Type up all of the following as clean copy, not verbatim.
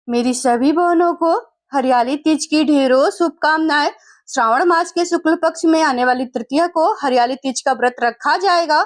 मेरी सभी बहनों को हरियाली तीज की ढेरों शुभकामनाएं। श्रावण मास के शुक्ल पक्ष में आने वाली तृतीया को हरियाली तीज का व्रत रखा जाएगा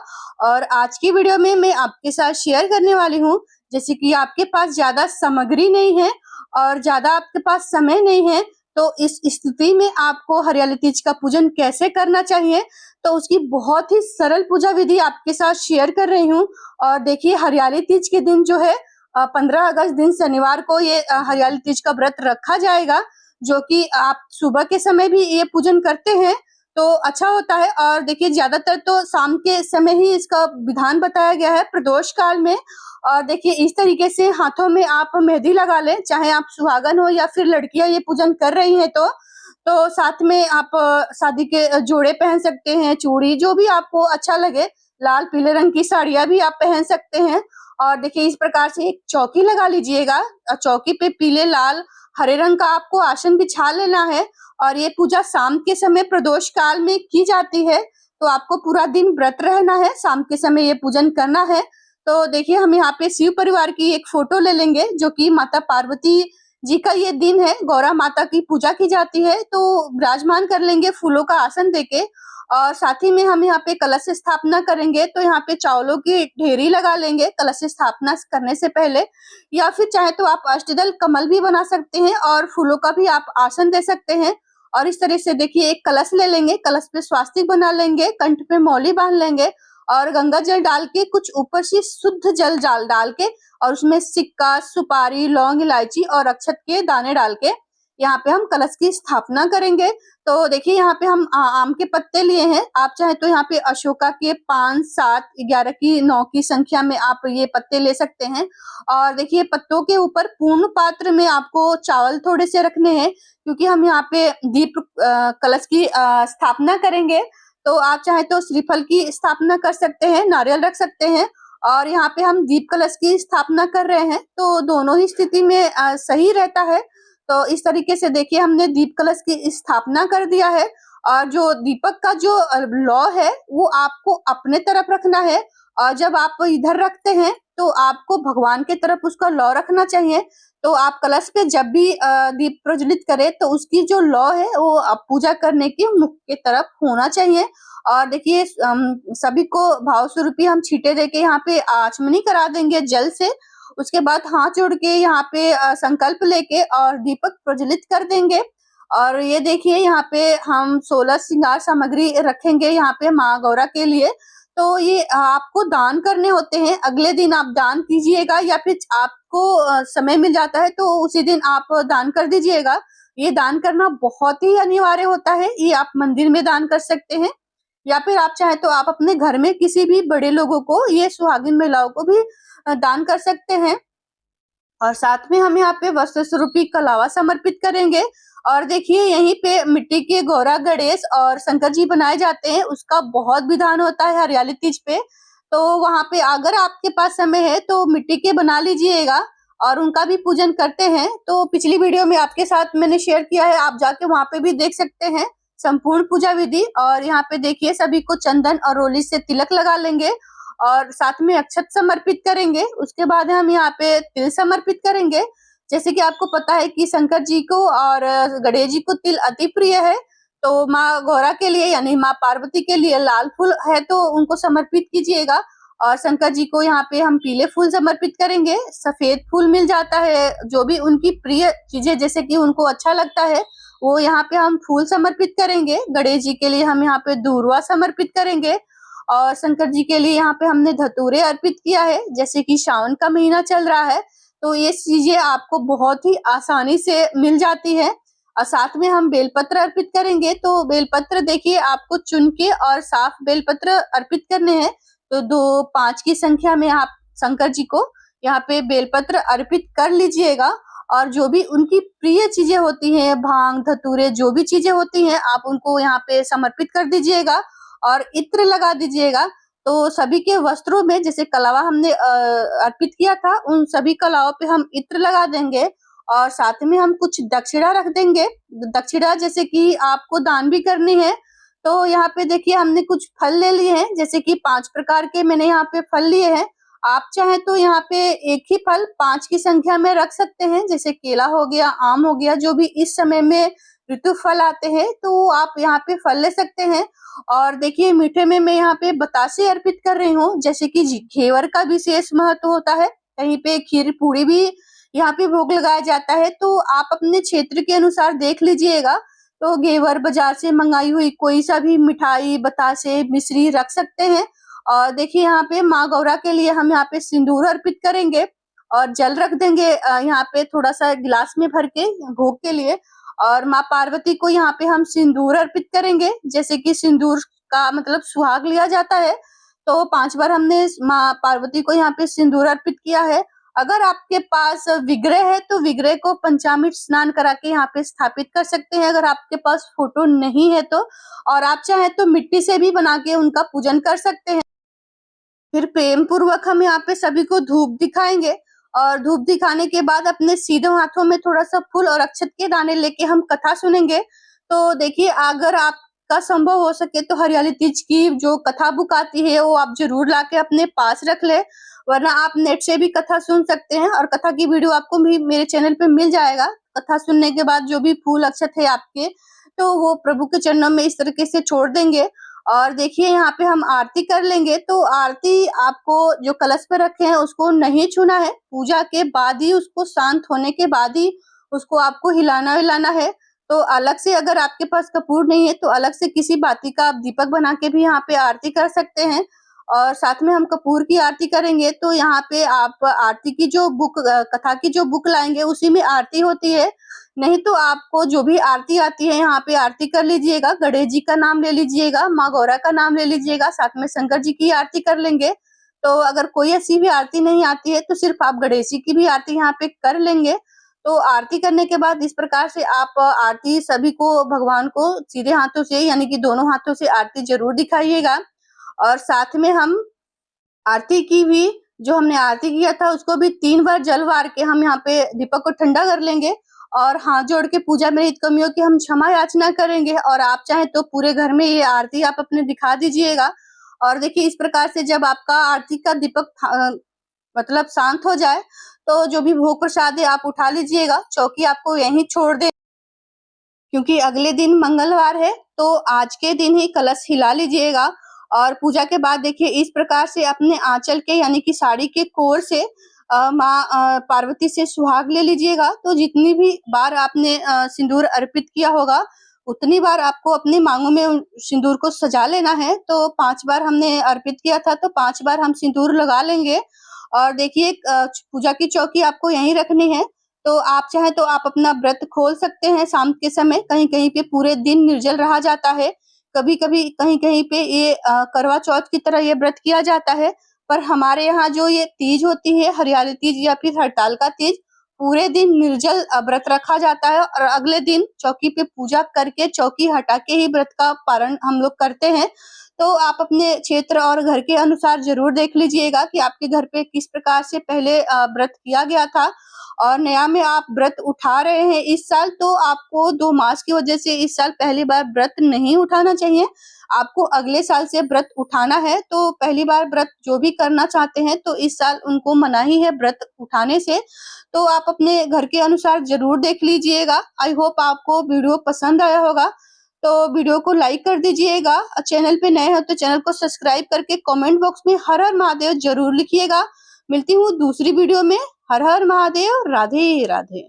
और आज की वीडियो में मैं आपके साथ शेयर करने वाली हूँ। जैसे कि आपके पास ज्यादा सामग्री नहीं है और ज्यादा आपके पास समय नहीं है, तो इस स्थिति में आपको हरियाली तीज का पूजन कैसे करना चाहिए, तो उसकी बहुत ही सरल पूजा विधि आपके साथ शेयर कर रही हूँ। और देखिए, हरियाली तीज के दिन जो है 15 अगस्त दिन शनिवार को ये हरियाली तीज का व्रत रखा जाएगा, जो कि आप सुबह के समय भी ये पूजन करते हैं तो अच्छा होता है। और देखिए, ज्यादातर तो शाम के समय ही इसका विधान बताया गया है प्रदोष काल में। और देखिए, इस तरीके से हाथों में आप मेहंदी लगा लें, चाहे आप सुहागन हो या फिर लड़कियां ये पूजन कर रही हैं तो साथ में आप शादी के जोड़े पहन सकते हैं, चूड़ी, जो भी आपको अच्छा लगे। लाल पीले रंग की साड़ियां भी आप पहन सकते हैं। और देखिए, इस प्रकार से एक चौकी लगा लीजिएगा और चौकी पे पीले लाल हरे रंग का आपको आसन बिछा लेना है। और ये पूजा शाम के समय प्रदोष काल में की जाती है, तो आपको पूरा दिन व्रत रहना है, शाम के समय ये पूजन करना है। तो देखिए, हम यहाँ पे शिव परिवार की एक फोटो ले लेंगे, जो कि माता पार्वती जी का ये दिन है, गौरा माता की पूजा की जाती है, तो विराजमान कर लेंगे फूलों का आसन देके। और साथ ही में हम यहाँ पे कलश स्थापना करेंगे, तो यहाँ पे चावलों की ढेरी लगा लेंगे कलश स्थापना करने से पहले। या फिर चाहे तो आप अष्टदल कमल भी बना सकते हैं और फूलों का भी आप आसन दे सकते हैं। और इस तरह से देखिए, एक कलश ले लेंगे, कलश पे स्वास्तिक बना लेंगे, कंठ पे मौली बांध लेंगे और गंगा जल डाल के कुछ ऊपर से शुद्ध जल डाल के और उसमें सिक्का, सुपारी, लौंग, इलायची और अक्षत के दाने डाल के यहाँ पे हम कलश की स्थापना करेंगे। तो देखिए, यहाँ पे हम आम के पत्ते लिए हैं, आप चाहे तो यहाँ पे अशोका के 5, 7, 11 की 9 की संख्या में आप ये पत्ते ले सकते हैं। और देखिए, पत्तों के ऊपर पूर्ण पात्र में आपको चावल थोड़े से रखने हैं, क्योंकि हम यहाँ पे दीप कलश की स्थापना करेंगे। तो आप चाहे तो श्रीफल की स्थापना कर सकते हैं, नारियल रख सकते हैं। और यहाँ पे हम दीप कलश की स्थापना कर रहे हैं, तो दोनों ही स्थिति में सही रहता है। तो इस तरीके से देखिए, हमने दीप कलश की स्थापना कर दिया है। और जो दीपक का जो लौ है, वो आपको अपने तरफ रखना है। और जब आप इधर रखते हैं तो आपको भगवान के तरफ उसका लौ रखना चाहिए। तो आप कलश पे जब भी दीप प्रज्वलित करें, तो उसकी जो लौ है वो आप पूजा करने के मुख के तरफ होना चाहिए। और देखिए, सभी को भाव स्वरूपी हम छींटे देके यहाँ पे आचमनी करा देंगे जल से। उसके बाद हाथ जोड़ के यहाँ पे संकल्प लेके और दीपक प्रज्वलित कर देंगे। और ये देखिए, यहाँ पे हम 16 श्रृंगार सामग्री रखेंगे यहाँ पे माँ गौरा के लिए। तो ये आपको दान करने होते हैं, अगले दिन आप दान कीजिएगा, या फिर आपको समय मिल जाता है तो उसी दिन आप दान कर दीजिएगा। ये दान करना बहुत ही अनिवार्य होता है। ये आप मंदिर में दान कर सकते हैं, या फिर आप चाहे तो आप अपने घर में किसी भी बड़े लोगों को, ये सुहागिन महिलाओं को भी दान कर सकते हैं। और साथ में हम यहाँ पे वस्त्र स्वरूपी कलावा समर्पित करेंगे। और देखिए, यहीं पे मिट्टी के गौरा, गणेश और शंकर जी बनाए जाते हैं, उसका बहुत विधान होता है हरियाली तीज पे। तो वहां पे अगर आपके पास समय है तो मिट्टी के बना लीजिएगा और उनका भी पूजन करते हैं। तो पिछली वीडियो में आपके साथ मैंने शेयर किया है, आप जाके वहां पे भी देख सकते हैं संपूर्ण पूजा विधि। और यहाँ पे देखिए, सभी को चंदन और रोली से तिलक लगा लेंगे और साथ में अक्षत समर्पित करेंगे। उसके बाद हम यहाँ पे तिल समर्पित करेंगे। जैसे कि आपको पता है कि शंकर जी को और गणेश जी को तिल अति प्रिय है, तो माँ गौरा के लिए यानी माँ पार्वती के लिए लाल फूल है तो उनको समर्पित कीजिएगा। और शंकर जी को यहाँ पे हम पीले फूल समर्पित करेंगे। सफेद फूल मिल जाता है, जो भी उनकी प्रिय चीजें जैसे कि उनको अच्छा लगता है वो यहाँ पे हम फूल समर्पित करेंगे। गणेश जी के लिए हम यहाँ पे दूर्वा समर्पित करेंगे और शंकर जी के लिए यहाँ पे हमने धतूरे अर्पित किया है। जैसे कि सावन का महीना चल रहा है, तो ये चीजें आपको बहुत ही आसानी से मिल जाती है। और साथ में हम बेलपत्र अर्पित करेंगे। तो बेलपत्र देखिए, आपको चुन के और साफ बेलपत्र अर्पित करने हैं। तो 2, 5 की संख्या में आप शंकर जी को यहाँ पे बेलपत्र अर्पित कर लीजिएगा। और जो भी उनकी प्रिय चीजें होती हैं, भांग, धतूरे, जो भी चीजें होती हैं, आप उनको यहाँ पे समर्पित कर दीजिएगा और इत्र लगा दीजिएगा। तो सभी के वस्त्रों में जैसे कलावा हमने अर्पित किया था, उन सभी कलाओं पे हम इत्र लगा देंगे। और साथ में हम कुछ दक्षिणा रख देंगे। दक्षिणा जैसे कि आपको दान भी करनी है। तो यहाँ पे देखिए, हमने कुछ फल ले लिए हैं, जैसे कि 5 प्रकार के मैंने यहाँ पे फल लिए हैं। आप चाहे तो यहाँ पे एक ही फल 5 की संख्या में रख सकते हैं, जैसे केला हो गया, आम हो गया, जो भी इस समय में ऋतु फल आते हैं तो आप यहाँ पे फल ले सकते हैं। और देखिए मीठे में मैं यहाँ पे बतासे अर्पित कर रही हूँ, जैसे कि घेवर का विशेष महत्व होता है। कहीं पे खीर पूड़ी भी यहाँ पे भोग लगाया जाता है, तो आप अपने क्षेत्र के अनुसार देख लीजिएगा। तो घेवर बाजार से मंगाई हुई कोई सा भी मिठाई, बतासे, मिश्री रख सकते हैं। और देखिए यहाँ पे माँ गौरा के लिए हम यहाँ पे सिंदूर अर्पित करेंगे और जल रख देंगे यहाँ पे थोड़ा सा गिलास में भर के भोग के लिए। और माँ पार्वती को यहाँ पे हम सिंदूर अर्पित करेंगे, जैसे कि सिंदूर का मतलब सुहाग लिया जाता है, तो 5 बार हमने माँ पार्वती को यहाँ पे सिंदूर अर्पित किया है। अगर आपके पास विग्रह है तो विग्रह को पंचामृत स्नान करा के यहाँ पे स्थापित कर सकते हैं, अगर आपके पास फोटो नहीं है तो। और आप चाहे तो मिट्टी से भी बना के उनका पूजन कर सकते हैं। फिर प्रेम पूर्वक हम यहाँ पे सभी को धूप दिखाएंगे और धूप दिखाने के बाद अपने सीधे हाथों में थोड़ा सा फूल और अक्षत के दाने लेके हम कथा सुनेंगे। तो देखिए अगर आपका संभव हो सके तो हरियाली तीज की जो कथा बुक आती है वो आप जरूर लाके अपने पास रख ले, वरना आप नेट से भी कथा सुन सकते हैं और कथा की वीडियो आपको भी मेरे चैनल पे मिल जाएगा। कथा सुनने के बाद जो भी फूल अक्षत है आपके, तो वो प्रभु के चरणों में इस तरीके से छोड़ देंगे। और देखिए यहाँ पे हम आरती कर लेंगे, तो आरती आपको जो कलश पे रखे हैं उसको नहीं छूना है, पूजा के बाद ही उसको शांत होने के बाद ही उसको आपको हिलाना है। तो अलग से अगर आपके पास कपूर नहीं है तो अलग से किसी बाती का आप दीपक बना के भी यहाँ पे आरती कर सकते हैं। और साथ में हम कपूर की आरती करेंगे, तो यहाँ पे आप आरती की जो बुक कथा की जो बुक लाएंगे उसी में आरती होती है। नहीं तो आपको जो भी आरती आती है यहाँ पे आरती कर लीजिएगा, गणेश जी का नाम ले लीजिएगा, माँ गौरा का नाम ले लीजिएगा, साथ में शंकर जी की आरती कर लेंगे। तो अगर कोई ऐसी भी आरती नहीं आती है तो सिर्फ आप गणेश जी की भी आरती यहाँ पे कर लेंगे। तो आरती करने के बाद इस प्रकार से आप आरती सभी को भगवान को सीधे हाथों से यानी कि दोनों हाथों से आरती जरूर दिखाइएगा। और साथ में हम आरती की भी जो हमने आरती किया था उसको भी 3 बार जल वार के हम यहाँ पे दीपक को ठंडा कर लेंगे और हाथ जोड़ के पूजा में कमियों की हम क्षमा याचना करेंगे। और आप चाहे तो पूरे घर में ये आरती आप अपने दिखा दीजिएगा। और देखिए इस प्रकार से जब आपका आरती का दीपक मतलब शांत हो जाए तो जो भी भोग प्रसाद है आप उठा लीजिएगा, चौकी आपको यहीं छोड़ दे, क्योंकि अगले दिन मंगलवार है तो आज के दिन ही कलश हिला लीजिएगा। और पूजा के बाद देखिए इस प्रकार से अपने आंचल के यानी कि साड़ी के कोर से माँ पार्वती से सुहाग ले लीजिएगा। तो जितनी भी बार आपने सिंदूर अर्पित किया होगा उतनी बार आपको अपनी मांगों में सिंदूर को सजा लेना है। तो 5 बार हमने अर्पित किया था तो 5 बार हम सिंदूर लगा लेंगे। और देखिए पूजा की चौकी आपको यहीं रखनी है, तो आप चाहे तो आप अपना व्रत खोल सकते हैं शाम के समय, कहीं कहीं पे पूरे दिन निर्जल रहा जाता है, कभी कभी कहीं कहीं पे ये करवा चौथ की तरह ये व्रत किया जाता है। पर हमारे यहाँ जो ये तीज होती है हरियाली तीज या फिर हड़ताल का तीज, पूरे दिन निर्जल व्रत रखा जाता है और अगले दिन चौकी पे पूजा करके चौकी हटा के ही व्रत का पारण हम लोग करते हैं। तो आप अपने क्षेत्र और घर के अनुसार जरूर देख लीजिएगा कि आपके घर पे किस प्रकार से पहले व्रत किया गया था। और नया में आप व्रत उठा रहे हैं इस साल, तो आपको 2 मास की वजह से इस साल पहली बार व्रत नहीं उठाना चाहिए, आपको अगले साल से व्रत उठाना है। तो पहली बार व्रत जो भी करना चाहते हैं तो इस साल उनको मनाही है व्रत उठाने से। तो आप अपने घर के अनुसार जरूर देख लीजिएगा। आई होप आपको वीडियो पसंद आया होगा, तो वीडियो को लाइक कर दीजिएगा। चैनल पे नए हो तो चैनल को सब्सक्राइब करके कमेंट बॉक्स में हर हर महादेव जरूर लिखिएगा। मिलती हूँ दूसरी वीडियो में। हर हर महादेव, राधे राधे।